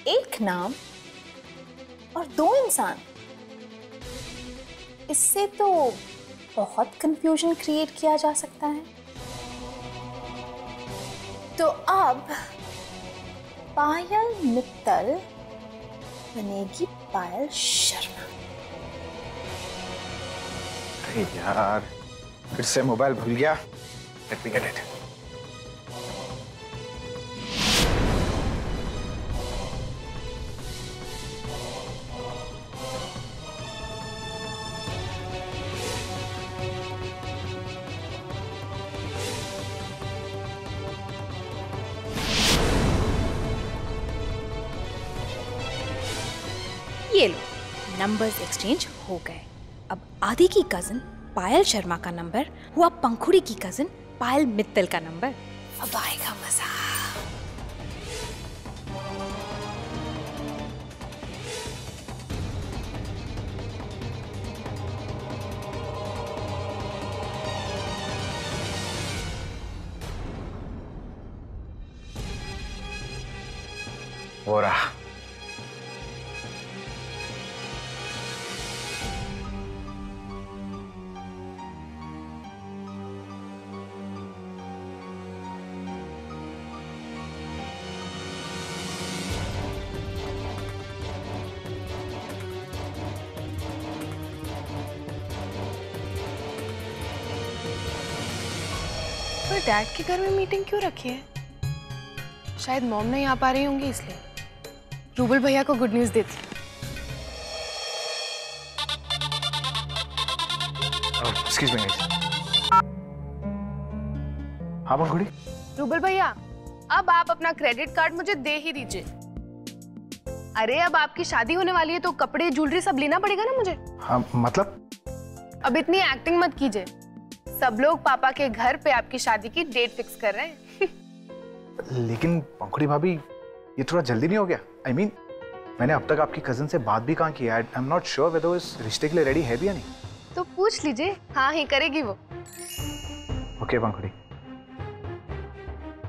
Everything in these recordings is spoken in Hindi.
एक नाम और दो इंसान, इससे तो बहुत कंफ्यूजन क्रिएट किया जा सकता है। तो अब पायल मित्तल बनेगी पायल शर्मा। अरे यार, फिर से मोबाइल भूल गया। Let me get it. ये लो, नंबर्स एक्सचेंज हो गए। अब आदि की कजिन पायल शर्मा का नंबर हुआ पंखुड़ी की कजिन पायल मित्तल का नंबर। अब आएगा मजा। हो रहा। तो डैड के घर में मीटिंग क्यों रखी है? शायद मॉम नहीं आ पा रही होंगी इसलिए। रूबल भैया को गुड न्यूज देती। Excuse me. हाँ पंखुड़ी। रूबल भैया, अब आप अपना क्रेडिट कार्ड मुझे दे ही दीजिए। अरे अब आपकी शादी होने वाली है तो कपड़े ज्वेलरी सब लेना पड़ेगा ना मुझे। हाँ मतलब? अब इतनी एक्टिंग मत कीजिए। सब लोग पापा के घर पे आपकी शादी की डेट फिक्स कर रहे हैं। लेकिन पंखुड़ी भाभी, ये थोड़ा जल्दी नहीं हो गया? I mean, मैंने अब तक आपकी कजिन से बात भी कहाँ की है। I am not sure whether वो इस रिश्ते के लिए रेडी है भी या नहीं। तो पूछ लीजिए, हाँ ही करेगी वो। ओके पंखुड़ी।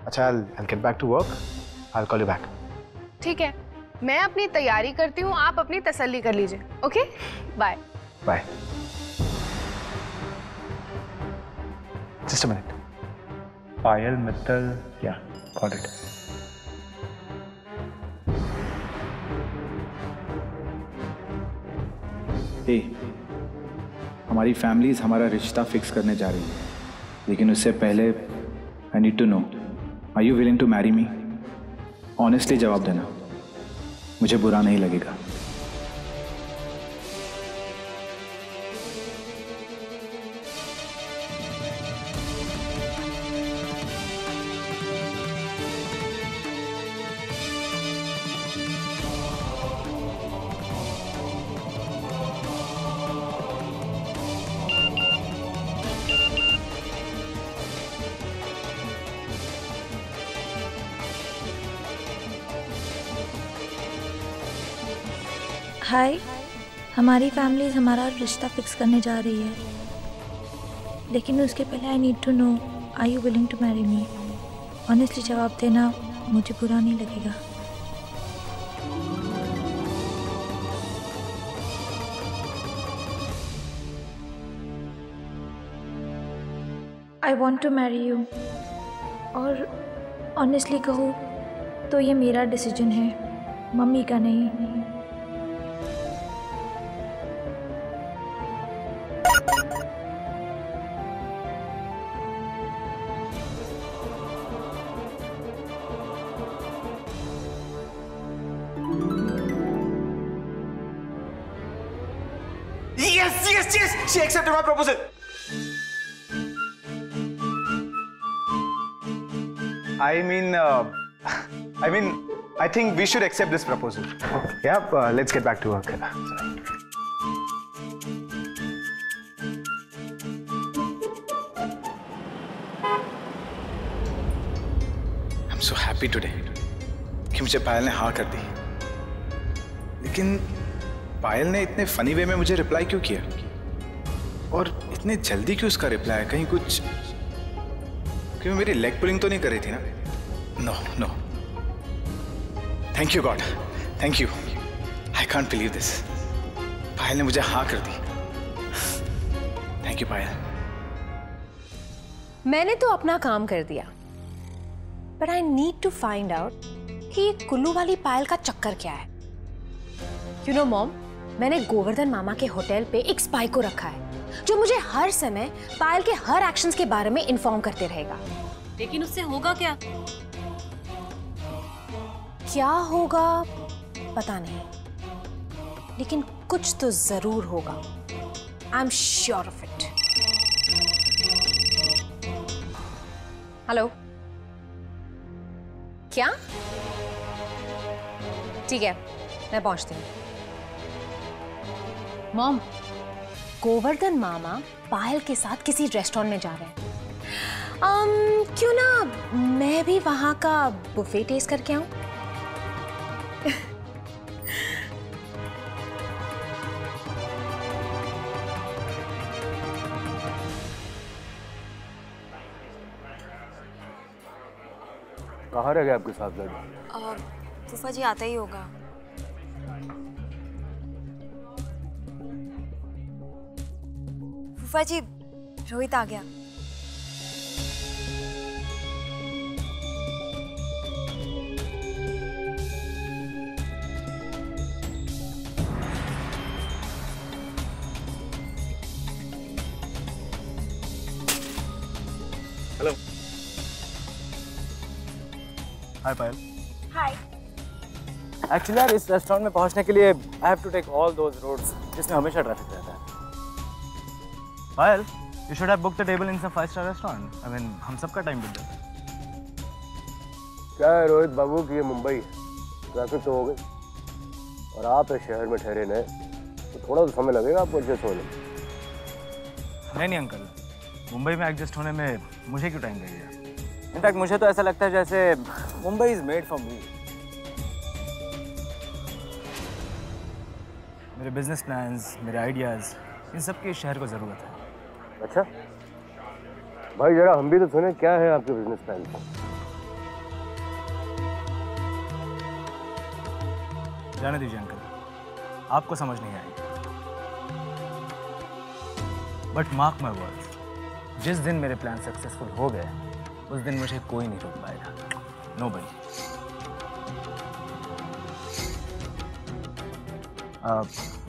अच्छा, I'll get back to work. I'll call you back. ठीक है, मैं अपनी तैयारी करती हूँ, आप अपनी तसल्ली कर लीजिए। Okay, bye bye. Just a minute. Payal Mittal, yeah got it. हे, हमारी फैमिलीज हमारा रिश्ता फिक्स करने जा रही है, लेकिन उससे पहले I need to know, are you willing to marry me? Honestly जवाब देना, मुझे बुरा नहीं लगेगा। हाय, हमारी फैमिली हमारा रिश्ता फिक्स करने जा रही है, लेकिन उसके पहले I need to know, are you willing to marry me? Honestly जवाब देना, मुझे बुरा नहीं लगेगा। I want to marry you, और ऑनेस्टली कहूँ तो ये मेरा डिसीजन है, मम्मी का नहीं। Yes, she accepted my proposal. I think we should accept this proposal. Yeah, let's get back to work. I'm so happy today कि मुझे पायल ने हाँ कर दी। लेकिन पायल ने इतने फनी वे में मुझे रिप्लाई क्यों किया, और इतने जल्दी क्यों उसका रिप्लाई? कहीं कुछ, क्यों मेरी लेग पुलिंग तो नहीं कर रही थी ना? No no, thank you God, thank you. I can't believe this. Payal ने मुझे हाँ कर दी। थैंक यू पायल। मैंने तो अपना काम कर दिया, but I need to find out कि ये कुल्लू वाली पायल का चक्कर क्या है। यू नो मॉम, मैंने गोवर्धन मामा के होटल पे एक स्पाई को रखा है जो मुझे हर समय पायल के हर एक्शंस के बारे में इन्फॉर्म करते रहेगा। लेकिन उससे होगा क्या? क्या होगा पता नहीं, लेकिन कुछ तो जरूर होगा। I am sure of it. Hello, क्या? ठीक है, मैं पहुंचती हूँ। मॉम, गोवर्धन मामा पायल के साथ किसी रेस्टोरेंट में जा रहे हैं। क्यों ना मैं भी वहां का बुफे टेस्ट करके आऊं? कहाँ रह गए आपके साथ लड़के? फूफा जी आता ही होगा। फूफा जी, रोहित आ गया। हेलो। हाय पायल। हाय। एक्चुअली यार इस रेस्टोरेंट में पहुंचने के लिए I have to take all those roads जिसमें हमेशा ट्रैफिक रहता है। Payal, you should have booked the table in some five star restaurant. I mean हम सबका टाइम बिक जाता है। क्या है रोहित बाबू की ये मुंबई ट्रैफिक तो हो गई और आप इस शहर में ठहरे नए, तो थोड़ा तो समय लगेगा आपको एडजस्ट होने में। नहीं अंकल, मुंबई में एडजस्ट होने में मुझे क्यों टाइम लगेगा? इनफैक्ट मुझे तो ऐसा लगता है जैसे Mumbai is made for me. मेरे बिजनेस प्लान्स, मेरे आइडियाज, इन सब की इस शहर को ज़रूरत है। अच्छा भाई, जरा हम भी तो सुने, क्या है आपके बिजनेस प्लान? जाने दीजिए अंकल, आपको समझ नहीं आएगी। बट मार्क माई वर्ड्स, जिस दिन मेरे प्लान सक्सेसफुल हो गए उस दिन मुझे कोई नहीं रोक पाएगा। नोबडी।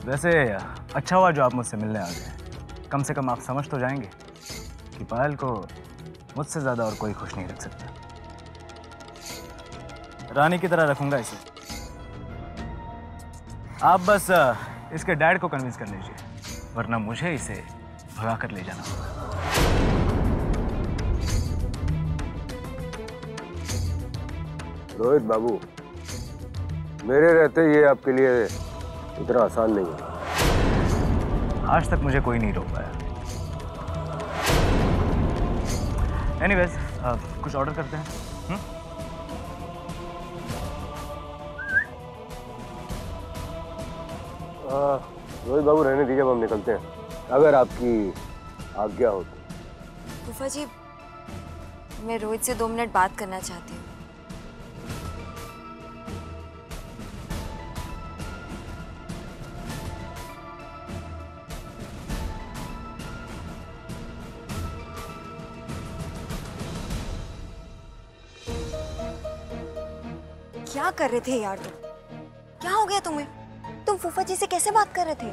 वैसे अच्छा हुआ जो आप मुझसे मिलने आ गए। कम से कम आप समझ तो जाएंगे कि पायल को मुझसे ज़्यादा और कोई खुश नहीं रख सकता। रानी की तरह रखूंगा इसे। आप बस इसके डैड को कन्विंस कर लीजिए, वरना मुझे इसे भगा कर ले जाना होगा। रोहित बाबू, मेरे रहते ये आपके लिए इतना आसान नहीं है। आज तक मुझे कोई नहीं रोक पाया। एनीवेज, कुछ ऑर्डर करते हैं। रोहित बाबू रहने दीजिए, हम निकलते हैं अगर आपकी आज्ञा हो तो। फूफा जी, मैं रोहित से 2 मिनट बात करना चाहती हूँ। क्या कर रहे थे यार तुम? क्या हो गया तुम्हें? तुम फूफा जी से कैसे बात कर रहे थे?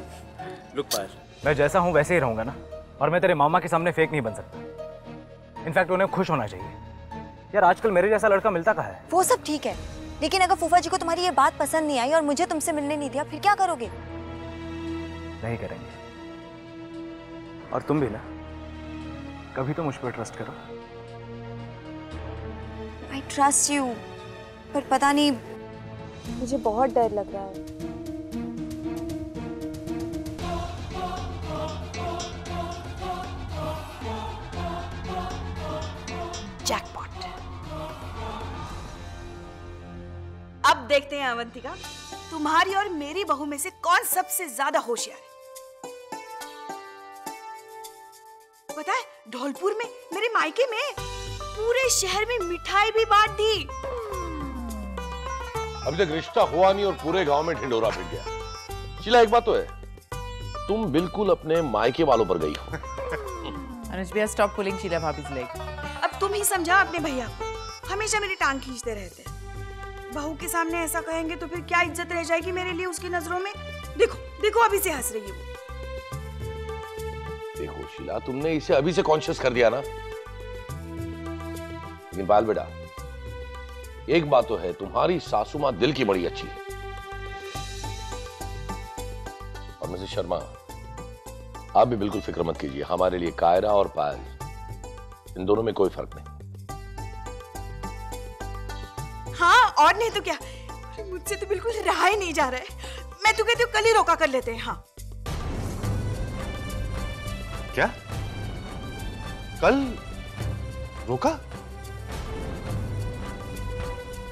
लुक पायल, मैं जैसा हूँ वैसे ही रहूंगा ना, और मैं तेरे मामा के सामने फेक नहीं बन सकता। इनफैक्ट उन्हें खुश होना चाहिए। यार आजकल मेरे जैसा लड़का मिलता कहाँ है? वो सब ठीक है, लेकिन अगर फूफा जी को तुम्हारी ये बात पसंद नहीं आई और मुझे तुमसे मिलने नहीं दिया, फिर क्या करोगे? नहीं करेंगे। और तुम भी ना, कभी तो मुझ पर ट्रस्ट करो। आई ट्रस्ट यू, पर पता नहीं, मुझे बहुत डर लग रहा है। जैकपॉट। अब देखते हैं अवंतिका, तुम्हारी और मेरी बहू में से कौन सबसे ज्यादा होशियार है। पता है, धौलपुर में मेरे मायके में पूरे शहर में मिठाई भी बांट दी। अभी तक रिश्ता हुआ नहीं और पूरे गांव में ढिंडोरा पिट गया। शीला, एक बात तो है, तुम बिल्कुल अपने मायके वालों पर गई हो। अनुज भैया, स्टॉप पुलिंग शीला भाभी's leg। अब तुम ही समझा अपने भैया को, हमेशा मेरी टांग खींचते रहते हैं। बहू के सामने ऐसा कहेंगे तो फिर क्या इज्जत रह जाएगी मेरे लिए उसकी नजरों में। देखो देखो अभी से हंस रही है वो। देखो शीला, तुमने इसे अभी से कॉन्शियस कर दिया ना। लेकिन पायल बेटा, एक बात तो है, तुम्हारी सासू माँ दिल की बड़ी अच्छी है। और मिसेस शर्मा, आप भी बिल्कुल फिक्र मत कीजिए, हमारे लिए कायरा और पायल, इन दोनों में कोई फर्क नहीं। हाँ और नहीं तो क्या, मुझसे तो बिल्कुल रहा ही नहीं जा रहा है। मैं तो कहती हूँ कल ही रोका कर लेते हैं। हाँ क्या? कल रोका?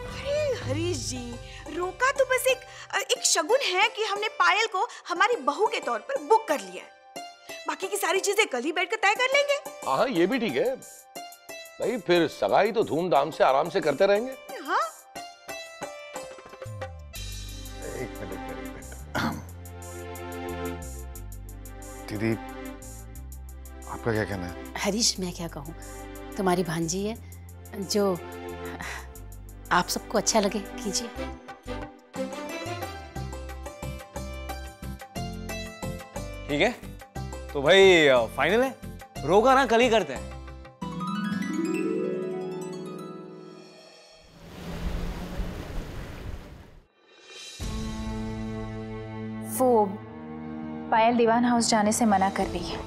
अरे हरीश जी, रोका तो बस एक शगुन है कि हमने पायल को हमारी बहू के तौर पर बुक कर लिया है। बाकी की सारी चीजें कल ही बैठकर तय कर लेंगे। हाँ ये भी ठीक है भाई, फिर सगाई तो धूमधाम से आराम से करते रहेंगे। हाँ एक मिनट दीदी, आपका क्या कहना है? हरीश, मैं क्या कहूँ, तुम्हारी भांजी है, जो आप सबको अच्छा लगे कीजिए। ठीक है तो भाई फाइनल है, रोका ना, कल ही करते हैं। वो पायल दीवान हाउस जाने से मना कर रही है।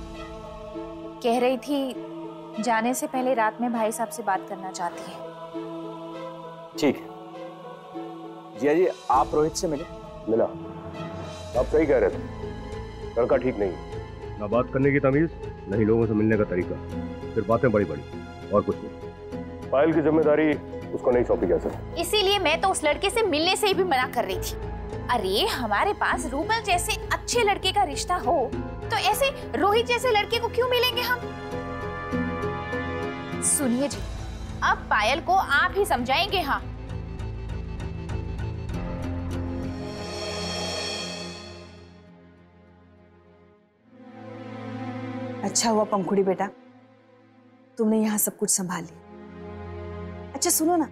कह रही थी जाने से पहले रात में भाई साहब से बात करना चाहती है। ठीक है जिया जी, आप रोहित से मिले? मिला, आप सही कह रहे थे, लड़का ठीक नहीं, ना बात करने की तमीज, नहीं लोगों से मिलने का तरीका, फिर बातें बड़ी बड़ी और कुछ नहीं। पायल की जिम्मेदारी उसको नहीं सौंपी जा सकती। इसीलिए मैं तो उस लड़के से मिलने से भी मना कर रही थी। अरे हमारे पास रूबल जैसे अच्छे लड़के का रिश्ता हो तो ऐसे रोहित जैसे लड़के को क्यों मिलेंगे हम? सुनिए जी, अब पायल को आप ही समझाएंगे। हाँ अच्छा हुआ पंखुड़ी बेटा, तुमने यहाँ सब कुछ संभाल लिया। अच्छा सुनो ना,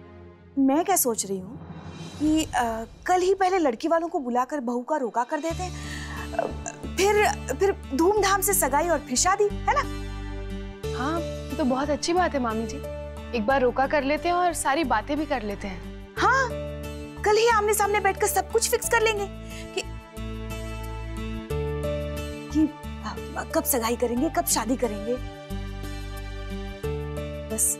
मैं क्या सोच रही हूँ कि कल ही पहले लड़की वालों को बुलाकर बहू का रोका कर देते हैं, फिर धूमधाम से सगाई और फिर शादी, है ना? हाँ ये तो बहुत अच्छी बात है मामी जी, एक बार रोका कर लेते हैं और सारी बातें भी कर लेते हैं। हाँ कल ही आमने सामने बैठकर सब कुछ फिक्स कर लेंगे कि कब सगाई करेंगे, कब शादी करेंगे। बस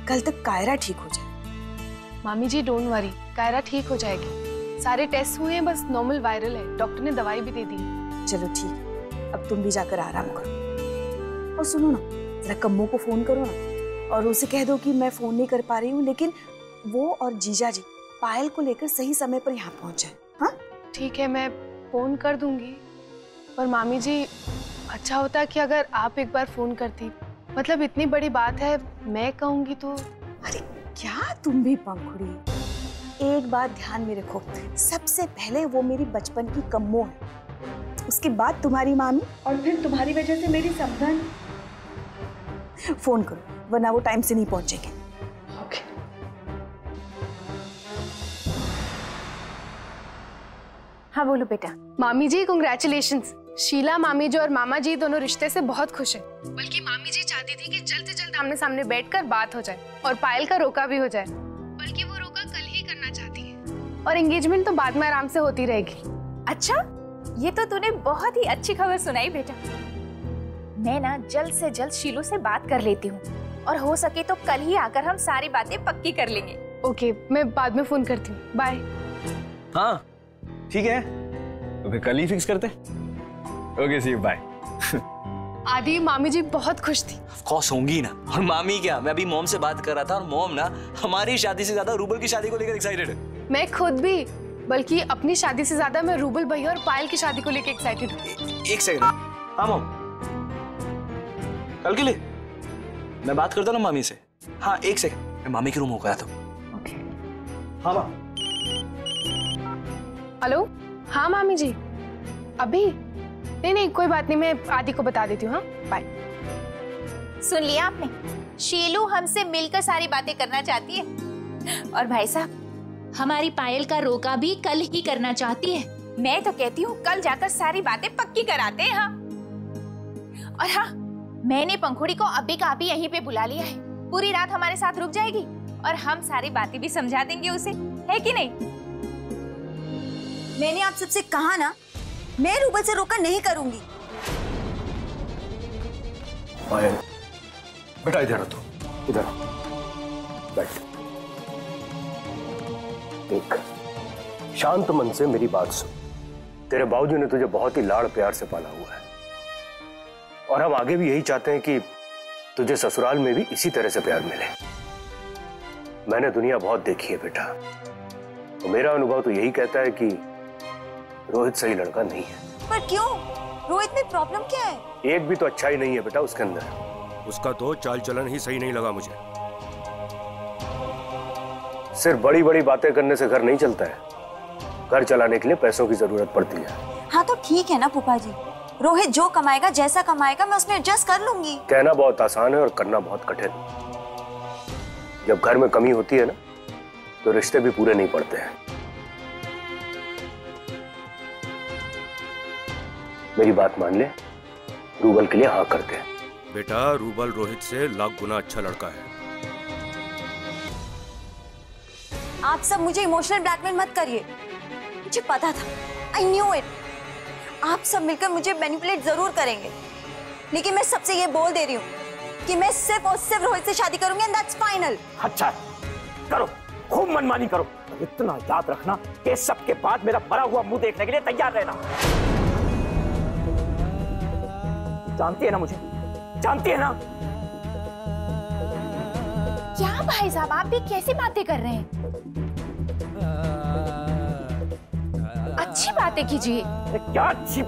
कल तक कायरा ठीक हो जाए। मामी जी डोंट वरी, कायरा ठीक हो जाएगी। सारे टेस्ट हुए हैं, बस नॉर्मल वायरल है, डॉक्टर ने दवाई भी दे दी। चलो ठीक, अब तुम भी जाकर आराम करो। और सुनो ना, जरा कम्मो को फोन करो ना और उसे कह दो कि मैं फोन नहीं कर पा रही हूँ, लेकिन वो और जीजा जी पायल को लेकर सही समय पर यहाँ पहुँच जाए। हाँ ठीक है, मैं फोन कर दूंगी, पर मामी जी अच्छा होता कि अगर आप एक बार फोन करती, मतलब इतनी बड़ी बात है, मैं कहूंगी तो। अरे क्या तुम भी पंखुड़ी, एक बात ध्यान में रखो, सबसे पहले वो मेरी बचपन की कम्मो है, उसके बाद तुम्हारी मामी और फिर तुम्हारी वजह से मेरी समधन। फोन करो वरना वो टाइम से नहीं पहुंचेंगे। ओके। हाँ बोलो बेटा। मामी जी कांग्रेचुलेशंस, शीला मामी जी और मामा जी दोनों रिश्ते से बहुत खुश हैं। बल्कि मामी जी चाहती थी कि जल्द से जल्द आमने सामने बैठकर बात हो जाए और पायल का रोका भी हो जाए। बल्कि वो रोका कल ही करना चाहती है और एंगेजमेंट तो बाद में आराम से होती रहेगी। अच्छा, ये तो तूने बहुत ही अच्छी खबर सुनाई बेटा। मैं ना जल्द से जल्द शीलू से बात कर लेती हूँ और हो सके तो कल ही आकर हम सारी बातें पक्की कर लेंगे। ओके, मैं बाद में फोन करती हूँ। बाय। हाँ ठीक है, तो फिर कल ही फिक्स करते। Okay see you, bye. आदि मामी जी बहुत खुश थी। ऑफ कोर्स होंगी ना, और मामी क्या, मैं अभी मॉम से बात कर रहा था और मॉम ना हमारी शादी से ज्यादा रूबल की शादी को लेकर एक्साइटेड है। मैं खुद भी, बल्कि अपनी शादी से ज्यादा मैं रूबल भैया और पायल की शादी को लेकर एक्साइटेड हूँ। एक सेकंड। हाँ मॉम, कल के लिए मैं बात करता हूँ ना मामी से। हाँ एक सेकंड, मैं मामी के रूम होकर आता हूँ। हाँ माँ। हेलो, हाँ मामी जी, अभी? नहीं, कोई बात नहीं, मैं आदि को बता देती हूँ। हाँ, बाय। सुन लिया आपने? शीलू हमसे मिलकर सारी बातें करना चाहती है। और भाई साहब, हमारी पायल का रोका भी कल ही करना चाहती है। मैं तो कहती हूँ कल जाकर सारी बातें पक्की कराते हैं। हाँ, और हाँ, मैंने पंखुड़ी को अभी का अभी यहीं पे बुला लिया है। पूरी रात हमारे साथ रुक जाएगी और हम सारी बातें भी समझा देंगे उसे, है कि नहीं? मैंने आप सबसे कहा ना, मैं रूबल से रोका नहीं करूंगी। पायल, बेटा इधर आ, तू इधर बैठ। देख, शांत मन से मेरी बात सुन। तेरे बाबूजी ने तुझे बहुत ही लाड़ प्यार से पाला हुआ है और हम आगे भी यही चाहते हैं कि तुझे ससुराल में भी इसी तरह से प्यार मिले। मैंने दुनिया बहुत देखी है बेटा, तो मेरा अनुभव तो यही कहता है कि रोहित सही लड़का नहीं है। पर क्यों? रोहित में प्रॉब्लम क्या है? एक भी तो अच्छा ही नहीं है बेटा उसके अंदर। उसका तो चाल चलन ही सही नहीं लगा मुझे। सिर्फ बड़ी बड़ी बातें करने से घर नहीं चलता है, घर चलाने के लिए पैसों की जरूरत पड़ती है। हाँ तो ठीक है ना फूफा जी, रोहित जो कमाएगा, जैसा कमाएगा, मैं उसमें एडजस्ट कर लूंगी। कहना बहुत आसान है और करना बहुत कठिन। जब घर में कमी होती है ना, तो रिश्ते भी पूरे नहीं पड़ते हैं। मेरी बात मान ले, रूबल के लिए हाँ करते हैं। बेटा, रूबल रोहित से लाख गुना अच्छा लड़का है। आप सब मुझे इमोशनल ब्लैकमेल मत करिए। मुझे पता था, आई न्यू इट। आप सब मिलकर मुझे मैनिपुलेट जरूर करेंगे, लेकिन मैं सबसे ये बोल दे रही हूँ कि मैं सिर्फ और सिर्फ रोहित से शादी करूंगी, एंड दैट्स फाइनल। अच्छा करो, खूब मनमानी करो, इतना याद रखना कि सबके बाद मेरा मरा हुआ मुंह देखने के लिए तैयार रहना। जानती है ना मुझे, जानती है ना? क्या भाई साहब, आप भी कैसी बातें कर रहे हैं? अच्छी बातें कीजिए। क्या अच्छी?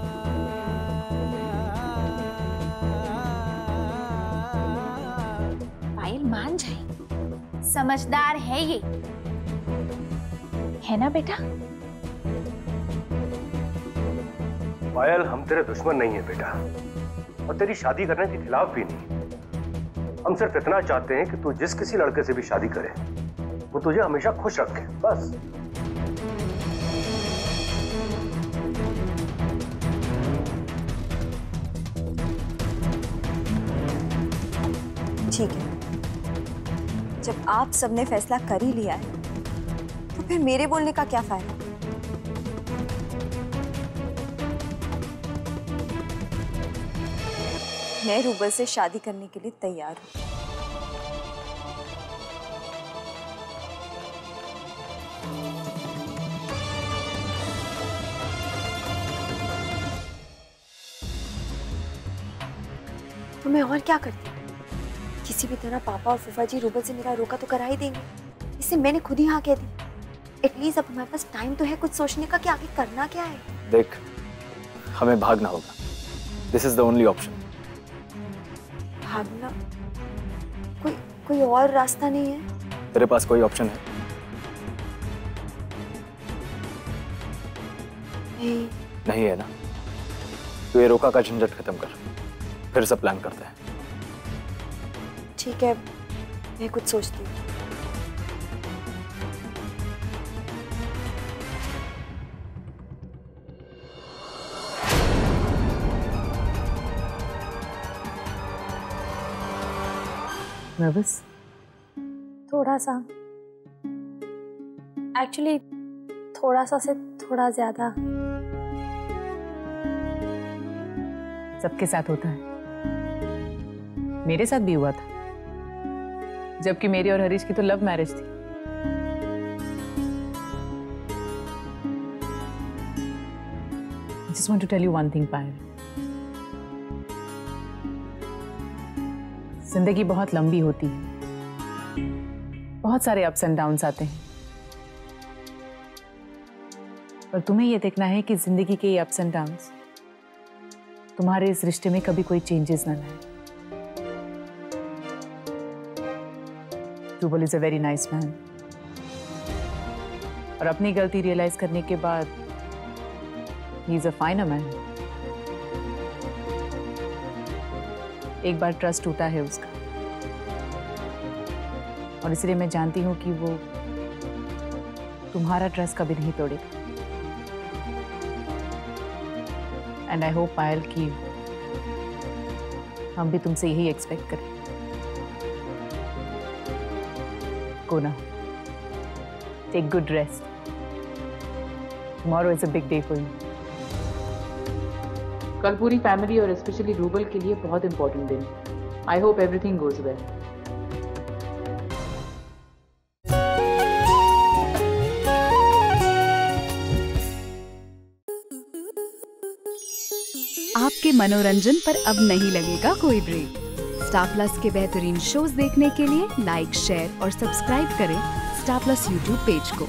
पायल मान जाए, समझदार है ये, है ना बेटा? पायल, हम तेरे दुश्मन नहीं है बेटा, और तेरी शादी करने के खिलाफ भी नहीं। हम सिर्फ इतना चाहते हैं कि तू जिस किसी लड़के से भी शादी करे, वो तुझे हमेशा खुश रखे, बस। ठीक है, जब आप सबने फैसला कर ही लिया है, तो फिर मेरे बोलने का क्या फायदा? मैं रूबल से शादी करने के लिए तैयार हूं। तो मैं और क्या करती? किसी भी तरह पापा और फूफा जी रूबल से मेरा रोका तो करा ही देंगे। इससे मैंने खुद ही हाँ कह दी। एटलीस्ट अब हमारे पास टाइम तो है कुछ सोचने का कि आगे करना क्या है। देख, हमें भागना होगा। This is the only option. भागना? कोई और रास्ता नहीं है? तेरे पास कोई ऑप्शन है? नहीं है ना? तो ये रोका का झंझट खत्म कर, फिर से प्लान करते हैं। ठीक है, मैं कुछ सोचती हूँ। नर्वस? थोड़ा सा, एक्चुअली थोड़ा सा से थोड़ा ज्यादा। सबके साथ होता है, मेरे साथ भी हुआ था, जबकि मेरी और हरीश की तो लव मैरिज थी। I just want to tell you one thing, पायल। जिंदगी बहुत लंबी होती है, बहुत सारे अप्स एंड डाउन्स आते हैं, और तुम्हें यह देखना है कि जिंदगी के ये अप्स एंड डाउन्स तुम्हारे इस रिश्ते में कभी कोई चेंजेस ना लाए। Rouble is a very nice man, और अपनी गलती रियलाइज करने के बाद ही इज अ फाइनर मैन। एक बार ट्रस्ट टूटा है उसका, और इसलिए मैं जानती हूँ कि वो तुम्हारा ट्रस्ट कभी नहीं तोड़ेगा। एंड आई होप पायल कि हम भी तुमसे यही एक्सपेक्ट करें। Go now. Take good rest. Tomorrow is a big day for you. कल पूरी फैमिली और स्पेशली रूबल के लिए बहुत इंपॉर्टेंट दिन। I hope everything goes well. आपके मनोरंजन पर अब नहीं लगेगा कोई ब्रेक। स्टार प्लस के बेहतरीन शोज देखने के लिए लाइक, शेयर और सब्सक्राइब करें स्टार प्लस यूट्यूब पेज को।